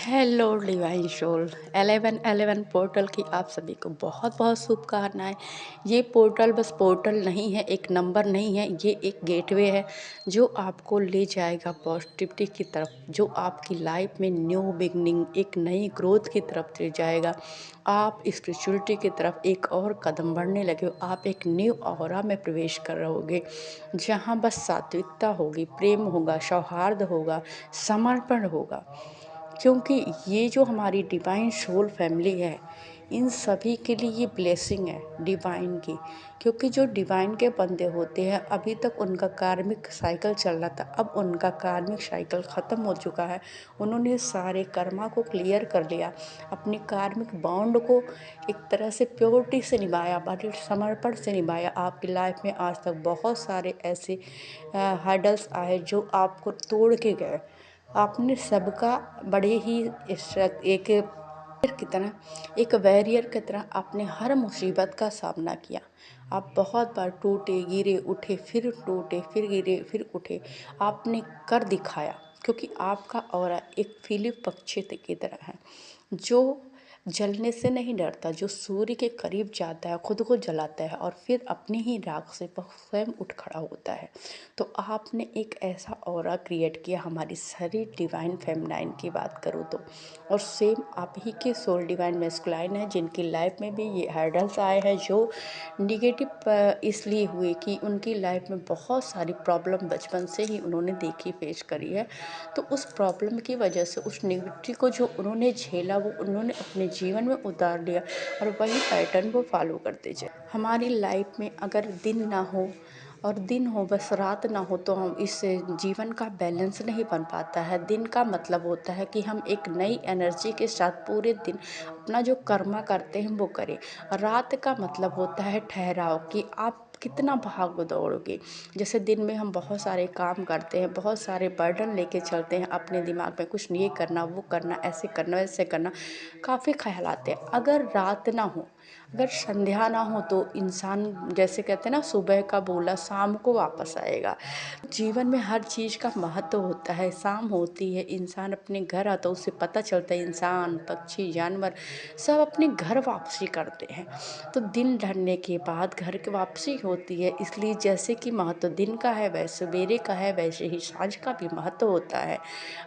Hello divine soul 1111 portal की आप सभी को बहुत बहुत शुभकामनाएं। ये पोर्टल बस पोर्टल नहीं है, एक नंबर नहीं है, ये एक गेटवे है जो आपको ले जाएगा पॉजिटिविटी की तरफ, जो आपकी लाइफ में न्यू बिगनिंग, एक नई ग्रोथ की तरफ ले जाएगा। आप स्पिरिचुअलिटी की तरफ एक और कदम बढ़ने लगे हो, आप एक न्यू ऑरा में प्रवेश कर रहोगे जहाँ बस सात्विकता होगी, प्रेम होगा, सौहार्द होगा, समर्पण होगा। क्योंकि ये जो हमारी डिवाइन सोल फैमिली है, इन सभी के लिए ये ब्लेसिंग है डिवाइन की। क्योंकि जो डिवाइन के बंदे होते हैं, अभी तक उनका कार्मिक साइकिल चल रहा था, अब उनका कार्मिक साइकिल ख़त्म हो चुका है। उन्होंने सारे कर्मा को क्लियर कर लिया, अपनी कार्मिक बॉन्ड को एक तरह से प्योरिटी से निभाया, बड़े समर्पण से निभाया। आपकी लाइफ में आज तक बहुत सारे ऐसे हर्डल्स आए जो आपको तोड़ के गए। आपने सबका बड़े ही एक की तरह, एक वॉरियर की तरह आपने हर मुसीबत का सामना किया। आप बहुत बार टूटे, गिरे, उठे, फिर टूटे, फिर गिरे, फिर उठे। आपने कर दिखाया, क्योंकि आपका ऑरा एक फिलिप पक्षी की तरह है जो जलने से नहीं डरता, जो सूर्य के करीब जाता है, खुद को जलाता है और फिर अपनी ही राख से स्वयं उठ खड़ा होता है। तो आपने एक ऐसा ऑरा क्रिएट किया। हमारी सारी डिवाइन फेमिनाइन की बात करूँ तो, और सेम आप ही के सोल डिवाइन मैस्कुलाइन है जिनकी लाइफ में भी ये हर्डल्स आए हैं, जो निगेटिव इसलिए हुए कि उनकी लाइफ में बहुत सारी प्रॉब्लम बचपन से ही उन्होंने देखी, फेस करी है। तो उस प्रॉब्लम की वजह से, उस निगेटिविटी को जो उन्होंने झेला, वो उन्होंने अपने जीवन में उतार लिया और वही पैटर्न वो फॉलो करते जाए। हमारी लाइफ में अगर दिन ना हो और दिन हो बस रात ना हो, तो हम इस जीवन का बैलेंस नहीं बन पाता है। दिन का मतलब होता है कि हम एक नई एनर्जी के साथ पूरे दिन अपना जो कर्मा करते हैं वो करें। रात का मतलब होता है ठहराव, कि आप कितना भाग दौड़ोगे। जैसे दिन में हम बहुत सारे काम करते हैं, बहुत सारे बर्डन लेके चलते हैं अपने दिमाग में, कुछ ये करना, वो करना, ऐसे करना, वैसे करना, काफ़ी ख्याल आते हैं। अगर रात ना हो, अगर संध्या ना हो, तो इंसान जैसे कहते हैं ना, सुबह का बोला शाम को वापस आएगा। जीवन में हर चीज़ का महत्व होता है। शाम होती है, इंसान अपने घर आता है, उससे पता चलता है इंसान, पक्षी, जानवर सब अपने घर वापसी करते हैं। तो दिन ढलने के बाद घर की वापसी होती है। इसलिए जैसे कि महत्व दिन का है, वैसे सवेरे का है, वैसे ही साँझ का भी महत्व होता है।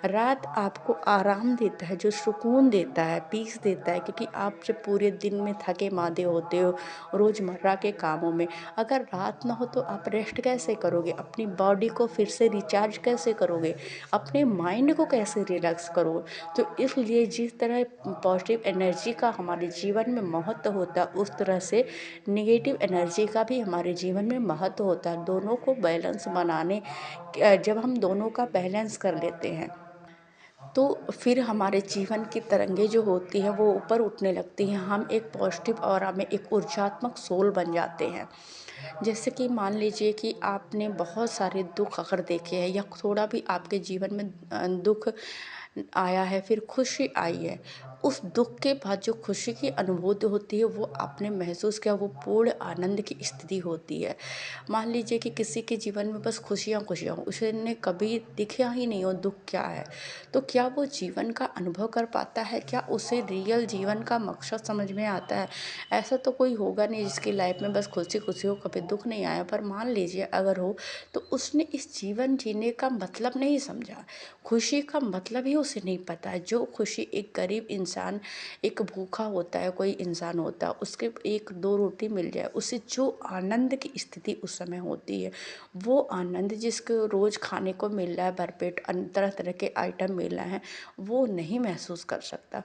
रात आपको आराम देता है, जो सुकून देता है, पीस देता है, क्योंकि आप जब पूरे दिन में थके माँदे होते हो रोज़मर्रा के कामों में, अगर रात ना हो तो आप रेस्ट कैसे करोगे? अपनी बॉडी को फिर से रिचार्ज कैसे करोगे? अपने माइंड को कैसे रिलैक्स करोगे? तो इसलिए जिस तरह पॉजिटिव एनर्जी का हमारे जीवन में महत्व होता है, उस तरह से नेगेटिव एनर्जी का भी हमारे जीवन में महत्व होता है। दोनों को बैलेंस बनाने जब हम दोनों का बैलेंस कर लेते हैं, तो फिर हमारे जीवन की तरंगे जो होती हैं वो ऊपर उठने लगती हैं। हम एक पॉजिटिव ऑरा में एक ऊर्जात्मक सोल बन जाते हैं। जैसे कि मान लीजिए कि आपने बहुत सारे दुख अगर देखे हैं, या थोड़ा भी आपके जीवन में दुख आया है, फिर खुशी आई है, उस दुख के बाद जो खुशी की अनुभूति होती है, वो आपने महसूस किया, वो पूर्ण आनंद की स्थिति होती है। मान लीजिए कि किसी के जीवन में बस खुशियाँ खुशियाँ हों, उसने कभी दिखा ही नहीं हो दुख क्या है, तो क्या वो जीवन का अनुभव कर पाता है? क्या उसे रियल जीवन का मकसद समझ में आता है? ऐसा तो कोई होगा नहीं जिसकी लाइफ में बस खुशी खुशी हो, कभी दुख नहीं आया। पर मान लीजिए अगर हो, तो उसने इस जीवन जीने का मतलब नहीं समझा, खुशी का मतलब ही उसे नहीं पता है। जो खुशी एक गरीब इंसान, एक भूखा होता है, कोई इंसान होता है, उसके एक दो रोटी मिल जाए, उसे जो आनंद की स्थिति उस समय होती है, वो आनंद जिसको रोज़ खाने को मिल रहा है, भरपेट तरह तरह के आइटम मिल रहे हैं, वो नहीं महसूस कर सकता।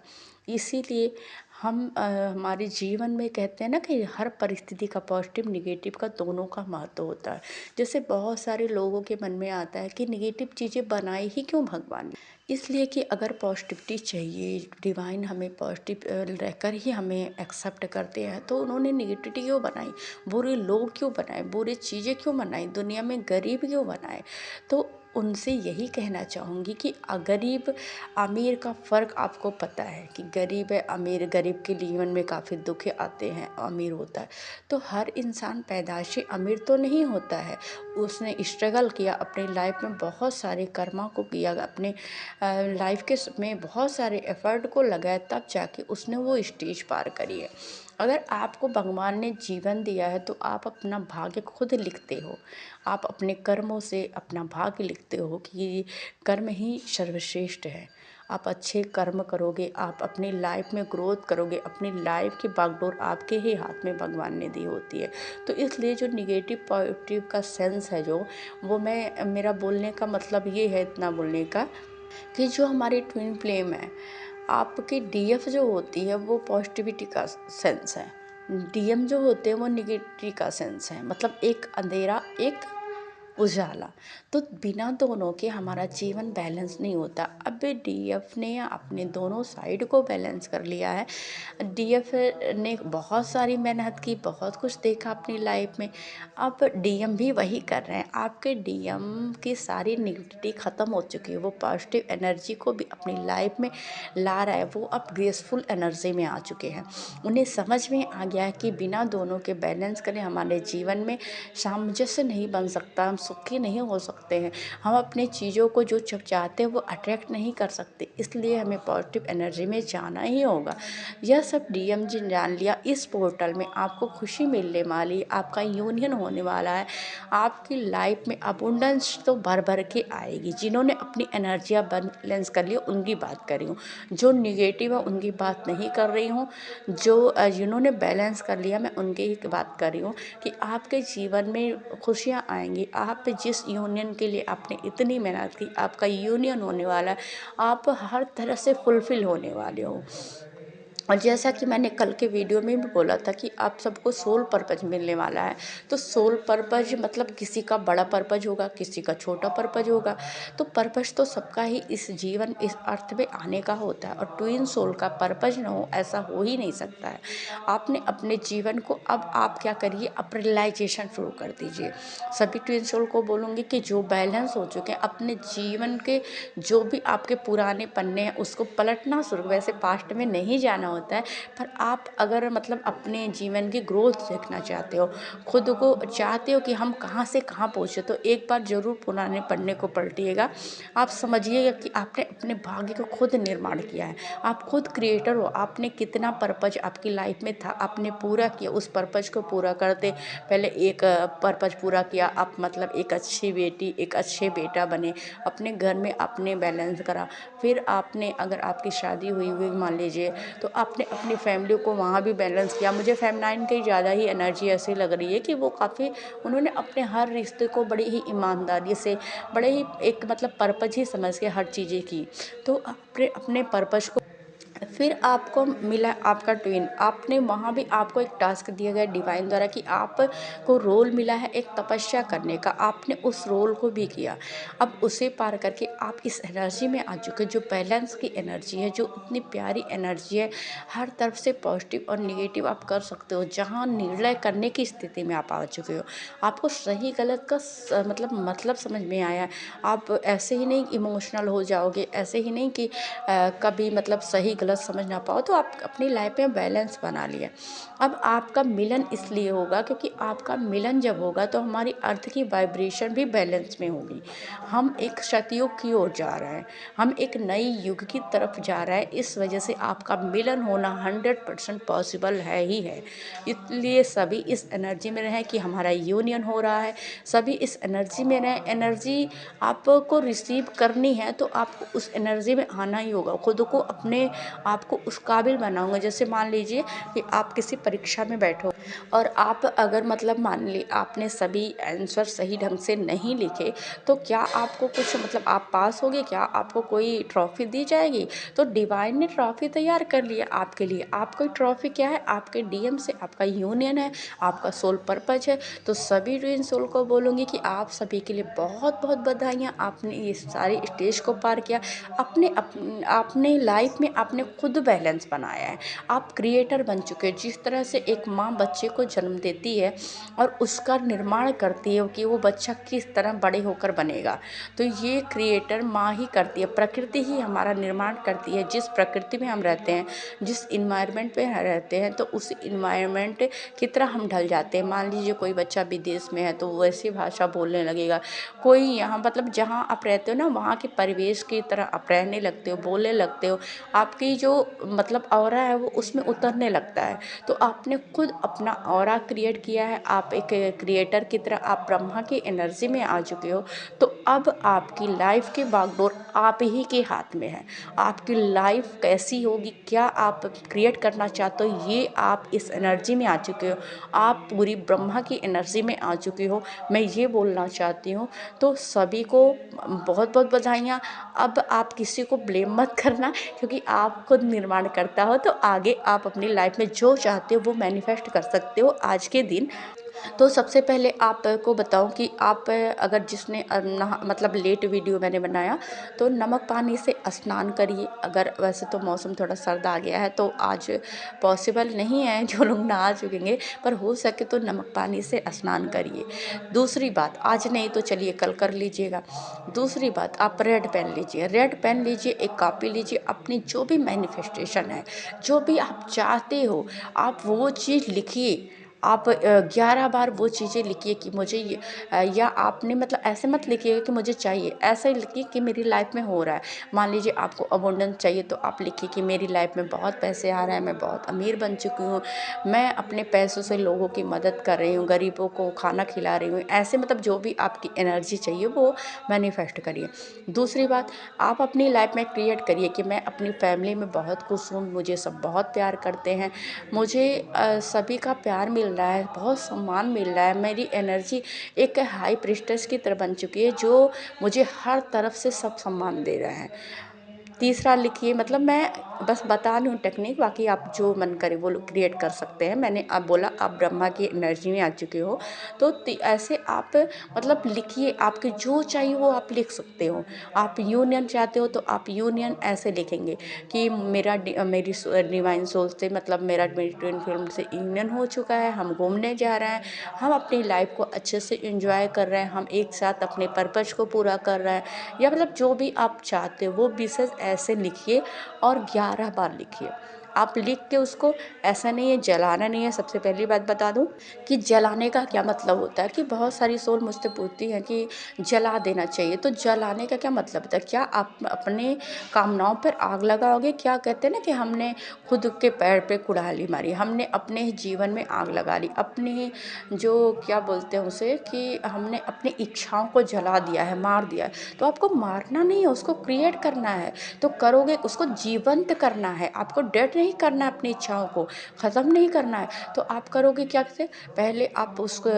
इसीलिए हमारे जीवन में कहते हैं ना कि हर परिस्थिति का पॉजिटिव निगेटिव का दोनों का महत्व होता है। जैसे बहुत सारे लोगों के मन में आता है कि निगेटिव चीज़ें बनाई ही क्यों भगवान ने? इसलिए कि अगर पॉजिटिविटी चाहिए, डिवाइन हमें पॉजिटिव रहकर ही हमें एक्सेप्ट करते हैं, तो उन्होंने निगेटिविटी क्यों बनाई? बुरे लोग क्यों बनाए? बुरी चीज़ें क्यों बनाई? दुनिया में गरीब क्यों बनाए? तो उनसे यही कहना चाहूँगी कि गरीब अमीर का फ़र्क आपको पता है, कि गरीब है, अमीर। गरीब के जीवन में काफ़ी दुख आते हैं, अमीर होता है। तो हर इंसान पैदाइशी अमीर तो नहीं होता है, उसने स्ट्रगल किया अपनी लाइफ में, बहुत सारे कर्मा को किया, अपने लाइफ के में बहुत सारे एफर्ट को लगाया, तब जाके उसने वो स्टेज पार करी है। अगर आपको भगवान ने जीवन दिया है तो आप अपना भाग्य खुद लिखते हो। आप अपने कर्मों से अपना भाग्य लिखते हो कि कर्म ही सर्वश्रेष्ठ है। आप अच्छे कर्म करोगे, आप अपनी लाइफ में ग्रोथ करोगे, अपनी लाइफ की बागडोर आपके ही हाथ में भगवान ने दी होती है। तो इसलिए जो निगेटिव पॉजिटिव का सेंस है, जो वो मैं मेरा बोलने का मतलब ये है, इतना बोलने का कि जो हमारी ट्विन फ्लेम है, आपकी डीएफ जो होती है वो पॉजिटिविटी का सेंस है, डीएम जो होते हैं वो निगेटिव का सेंस है, मतलब एक अंधेरा एक उजाला। तो बिना दोनों के हमारा जीवन बैलेंस नहीं होता। अब डीएफ ने अपने दोनों साइड को बैलेंस कर लिया है। डीएफ ने बहुत सारी मेहनत की, बहुत कुछ देखा अपनी लाइफ में। अब डीएम भी वही कर रहे हैं। आपके डीएम की सारी निगेटिविटी ख़त्म हो चुकी है, वो पॉजिटिव एनर्जी को भी अपनी लाइफ में ला रहा है। वो अब ग्रेसफुल एनर्जी में आ चुके हैं। उन्हें समझ में आ गया है कि बिना दोनों के बैलेंस करें हमारे जीवन में सामंजस्य नहीं बन सकता, हम सुखी नहीं हो सकते हैं, हम अपनी चीज़ों को जो चाहते हैं वो अट्रैक्ट नहीं कर सकते। इसलिए हमें पॉजिटिव एनर्जी में जाना ही होगा। यह सब डीएम जी ने जान लिया। इस पोर्टल में आपको खुशी मिलने वाली, आपका यूनियन होने वाला है। आपकी लाइफ में अबुंडेंस तो भर भर के आएगी। जिन्होंने अपनी एनर्जियाँ बैलेंस कर ली उनकी बात कर रही हूँ, जो निगेटिव है उनकी बात नहीं कर रही हूँ। जो जिन्होंने बैलेंस कर लिया मैं उनकी ही बात कर रही हूँ कि आपके जीवन में खुशियाँ आएंगी। आप जिस यूनियन के लिए आपने इतनी मेहनत की, आपका यूनियन होने वाला है। आप हर तरह से फुलफिल होने वाले हो। और जैसा कि मैंने कल के वीडियो में भी बोला था कि आप सबको सोल पर्पज मिलने वाला है। तो सोल पर्पज मतलब किसी का बड़ा पर्पज होगा, किसी का छोटा पर्पज होगा। तो पर्पज तो सबका ही इस जीवन, इस अर्थ में आने का होता है। और ट्विन सोल का पर्पज ना हो, ऐसा हो ही नहीं सकता है। आपने अपने जीवन को, अब आप क्या करिए, अब रियलाइजेशन शुरू कर दीजिए। सभी ट्विन सोल को बोलूँगी कि जो बैलेंस हो चुके हैं अपने जीवन के, जो भी आपके पुराने पन्ने हैं उसको पलटना शुरू, वैसे पास्ट में नहीं जाना होता है, पर आप अगर मतलब अपने जीवन की ग्रोथ देखना चाहते हो, खुद को चाहते हो कि हम कहाँ से कहाँ पहुँचे, तो एक बार ज़रूर पुराने पन्ने को पलटिएगा। आप समझिएगा कि आपने अपने भाग्य को खुद निर्माण किया है। आप खुद क्रिएटर हो। आपने कितना पर्पज आपकी लाइफ में था, आपने पूरा किया। उस पर्पज को पूरा करते पहले एक पर्पज पूरा किया, आप मतलब एक अच्छी बेटी, एक अच्छे बेटा बने, अपने घर में आपने बैलेंस करा। फिर आपने, अगर आपकी शादी हुई हुई मान लीजिए, तो आपने अपनी फैमिली को वहाँ भी बैलेंस किया। मुझे फेमिनाइन की ज़्यादा ही एनर्जी ऐसी लग रही है कि वो काफ़ी, उन्होंने अपने हर रिश्ते को बड़ी ही ईमानदारी से, बड़े ही एक मतलब पर्पज ही समझ के हर चीज़ें की। तो आपने अपने पर्पज को, फिर आपको मिला आपका ट्विन। आपने वहाँ भी, आपको एक टास्क दिया गया डिवाइन द्वारा कि आपको रोल मिला है एक तपस्या करने का, आपने उस रोल को भी किया। अब उसे पार करके आप इस एनर्जी में आ चुके हैं, जो बैलेंस की एनर्जी है, जो इतनी प्यारी एनर्जी है। हर तरफ से पॉजिटिव और निगेटिव आप कर सकते हो, जहाँ निर्णय करने की स्थिति में आप आ चुके हो। आपको सही गलत का मतलब समझ में आया है। आप ऐसे ही नहीं इमोशनल हो जाओगे, ऐसे ही नहीं कि कभी मतलब सही गलत समझ ना पाओ। तो आप अपनी लाइफ में बैलेंस बना लिया। अब आपका मिलन इसलिए होगा क्योंकि आपका मिलन जब होगा तो हमारी अर्थ की वाइब्रेशन भी बैलेंस में होगी। हम एक सतयुग की ओर जा रहे हैं, हम एक नई युग की तरफ जा रहे हैं। इस वजह से आपका मिलन होना 100% पॉसिबल है ही है। इसलिए सभी इस एनर्जी में रहें कि हमारा यूनियन हो रहा है। सभी इस एनर्जी में रहें। एनर्जी आपको रिसीव करनी है तो आपको उस एनर्जी में आना ही होगा। खुद को, अपने आप को उस काबिल बनाऊंगा। जैसे मान लीजिए कि आप किसी परीक्षा में बैठो और आप अगर मतलब मान ली आपने सभी आंसर सही ढंग से नहीं लिखे, तो क्या आपको कुछ मतलब आप पास होगे, क्या आपको कोई ट्रॉफी दी जाएगी? तो डिवाइन ने ट्रॉफी तैयार कर लिया आपके लिए। आपकी ट्रॉफी क्या है? आपके डीएम से आपका यूनियन है, आपका सोल पर्पज है। तो सभी ट्विन सोल को बोलूँगी कि आप सभी के लिए बहुत बहुत बधाइयाँ। आपने ये सारी स्टेज को पार किया। आपने लाइफ में आपने खुद बैलेंस बनाया है, आप क्रिएटर बन चुके हो। जिस तरह से एक माँ बच्चे को जन्म देती है और उसका निर्माण करती है कि वो बच्चा किस तरह बड़े होकर बनेगा, तो ये क्रिएटर माँ ही करती है, प्रकृति ही हमारा निर्माण करती है। जिस प्रकृति में हम रहते हैं, जिस इन्वायरमेंट पे रहते हैं, तो उस इन्वायरमेंट की तरह हम ढल जाते हैं। मान लीजिए कोई बच्चा विदेश में है तो वो वैसी भाषा बोलने लगेगा, कोई यहाँ मतलब जहाँ आप रहते हो ना वहाँ के परिवेश की तरह आप रहने लगते हो, बोलने लगते हो, आपकी जो मतलब ऑरा है वो उसमें उतरने लगता है। तो आपने खुद अपना ऑरा क्रिएट किया है, आप एक क्रिएटर की तरह आप ब्रह्मा की एनर्जी में आ चुके हो। तो अब आपकी लाइफ की बागडोर आप ही के हाथ में है। आपकी लाइफ कैसी होगी, क्या आप क्रिएट करना चाहते हो, ये आप इस एनर्जी में आ चुके हो, आप पूरी ब्रह्मा की एनर्जी में आ चुके हो। मैं ये बोलना चाहती हूँ। तो सभी को बहुत बहुत बधाइयाँ। अब आप किसी को ब्लेम मत करना, क्योंकि आप खुद निर्माण करता हो तो आगे आप अपनी लाइफ में जो चाहते हो वो मैनिफेस्ट कर सकते हो आज के दिन। तो सबसे पहले आपको बताऊं कि आप अगर जिसने मतलब लेट वीडियो मैंने बनाया, तो नमक पानी से स्नान करिए। अगर वैसे तो मौसम थोड़ा सर्द आ गया है तो आज पॉसिबल नहीं है जो लोग नहा चुकेंगे, पर हो सके तो नमक पानी से स्नान करिए। दूसरी बात, आज नहीं तो चलिए कल कर लीजिएगा। दूसरी बात, आप रेड पेन लीजिए, रेड पेन लीजिए, एक कॉपी लीजिए, अपनी जो भी मैनिफेस्टेशन है, जो भी आप चाहते हो, आप वो चीज़ लिखिए। आप 11 बार वो चीज़ें लिखिए कि मुझे ये या आपने मतलब ऐसे मत लिखिएगा कि मुझे चाहिए, ऐसे लिखिए कि मेरी लाइफ में हो रहा है। मान लीजिए आपको अबंडेंस चाहिए तो आप लिखिए कि मेरी लाइफ में बहुत पैसे आ रहे हैं, मैं बहुत अमीर बन चुकी हूँ, मैं अपने पैसों से लोगों की मदद कर रही हूँ, गरीबों को खाना खिला रही हूँ। ऐसे मतलब जो भी आपकी एनर्जी चाहिए वो मैनिफेस्ट करिए। दूसरी बात, आप अपनी लाइफ में क्रिएट करिए कि मैं अपनी फैमिली में बहुत खुश हूँ, मुझे सब बहुत प्यार करते हैं, मुझे सभी का प्यार मिल रहा है, बहुत सम्मान मिल रहा है, मेरी एनर्जी एक हाई प्रिस्टेस की तरह बन चुकी है जो मुझे हर तरफ से सब सम्मान दे रहा है। तीसरा लिखिए, मतलब मैं बस बता रही हूँ टेक्निक, बाकी आप जो मन करे वो क्रिएट कर सकते हैं। मैंने अब बोला आप ब्रह्मा की एनर्जी में आ चुके हो, तो ऐसे आप मतलब लिखिए, आपके जो चाहिए वो आप लिख सकते हो। आप यूनियन चाहते हो तो आप यूनियन ऐसे लिखेंगे कि मेरी डिवाइन सोल से मतलब मेरी ट्विन फिल्म से यूनियन हो चुका है, हम घूमने जा रहे हैं, हम अपनी लाइफ को अच्छे से एंजॉय कर रहे हैं, हम एक साथ अपने पर्पस को पूरा कर रहे हैं, या मतलब जो भी आप चाहते हो वो विशेष ऐसे लिखिए और 11 बार लिखिए। आप लिख के उसको, ऐसा नहीं है जलाना नहीं है। सबसे पहली बात बता दूं कि जलाने का क्या मतलब होता है, कि बहुत सारी सोल मुझसे पूछती हैं कि जला देना चाहिए, तो जलाने का क्या मतलब होता है? क्या आप अपने कामनाओं पर आग लगाओगे? क्या कहते हैं ना कि हमने खुद के पैर पे कुल्हाड़ी मारी, हमने अपने जीवन में आग लगा ली, अपनी जो क्या बोलते हैं उसे, कि हमने अपनी इच्छाओं को जला दिया है, मार दिया है। तो आपको मारना नहीं है, उसको क्रिएट करना है। तो करोगे, उसको जीवंत करना है, आपको डेड नहीं करना है, अपनी इच्छाओं को ख़त्म नहीं करना है। तो आप करोगे क्या, से पहले आप उसको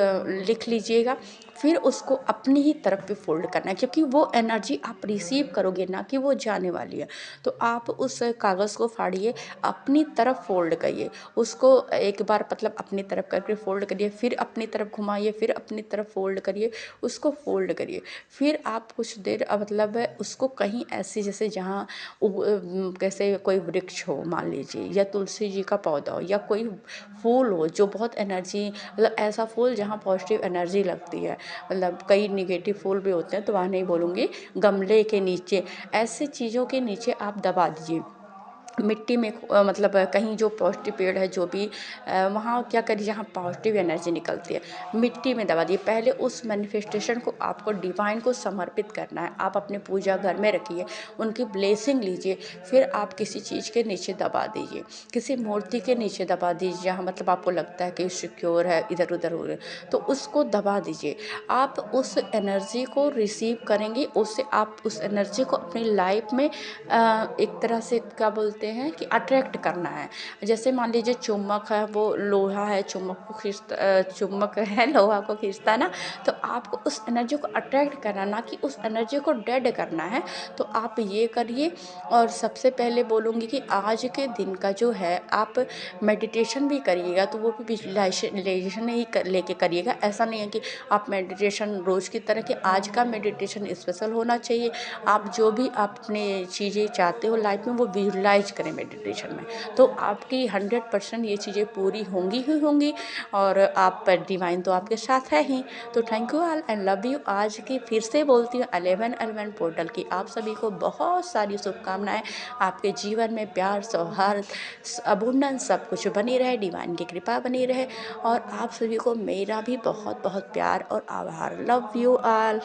लिख लीजिएगा, फिर उसको अपनी ही तरफ पे फोल्ड करना है, क्योंकि वो एनर्जी आप रिसीव करोगे ना कि वो जाने वाली है। तो आप उस कागज़ को फाड़िए, अपनी तरफ फोल्ड करिए उसको, एक बार मतलब अपनी तरफ करके फोल्ड करिए, फिर अपनी तरफ घुमाइए, फिर अपनी तरफ फोल्ड करिए, उसको फोल्ड करिए। फिर आप कुछ देर मतलब उसको कहीं ऐसे जैसे जहाँ कैसे कोई वृक्ष हो मान लीजिए, या तुलसी जी का पौधा हो, या कोई फूल हो जो बहुत एनर्जी, मतलब ऐसा फूल जहाँ पॉजिटिव एनर्जी लगती है, मतलब कई निगेटिव फूल भी होते हैं तो वहाँ नहीं बोलूँगी, गमले के नीचे, ऐसे चीज़ों के नीचे आप दबा दीजिए। मिट्टी में मतलब कहीं जो पॉजिटिव पेड़ है जो भी वहाँ क्या करिए, जहाँ पॉजिटिव एनर्जी निकलती है मिट्टी में दबा दिए। पहले उस मैनिफेस्टेशन को आपको डिवाइन को समर्पित करना है, आप अपने पूजा घर में रखिए, उनकी ब्लेसिंग लीजिए, फिर आप किसी चीज़ के नीचे दबा दीजिए, किसी मूर्ति के नीचे दबा दीजिए जहाँ मतलब आपको लगता है कि सिक्योर है, इधर उधर हो रहे, तो उसको दबा दीजिए। आप उस एनर्जी को रिसीव करेंगे, उससे आप उस एनर्जी को अपनी लाइफ में एक तरह से क्या बोलते हैं कि अट्रैक्ट करना है। जैसे मान लीजिए चुम्बक है, वो लोहा है, चुम्बक को खींचता, चुम्बक है लोहा को खींचता ना, तो आपको उस एनर्जी को अट्रैक्ट करना, ना कि उस एनर्जी को डेड करना है। तो आप ये करिए। और सबसे पहले बोलूँगी कि आज के दिन का जो है आप मेडिटेशन भी करिएगा, तो वो भी विजुअलाइजेशन ही लेके करिएगा। ऐसा नहीं है कि आप मेडिटेशन रोज़ की तरह, कि आज का मेडिटेशन स्पेशल होना चाहिए। आप जो भी आप अपने चीज़ें चाहते हो लाइफ में वो विजुलाइज एंगेज करें मेडिटेशन में, तो आपकी 100% ये चीज़ें पूरी होंगी ही होंगी, और आप पर डिवाइन तो आपके साथ है ही। तो thank you all and love you. आज की फिर से बोलती हूँ 1111 पोर्टल की आप सभी को बहुत सारी शुभकामनाएं। आपके जीवन में प्यार, सौहार्द, अबुंडेंस सब कुछ बनी रहे, डिवाइन की कृपा बनी रहे, और आप सभी को मेरा भी बहुत बहुत प्यार और आभार। Love you all.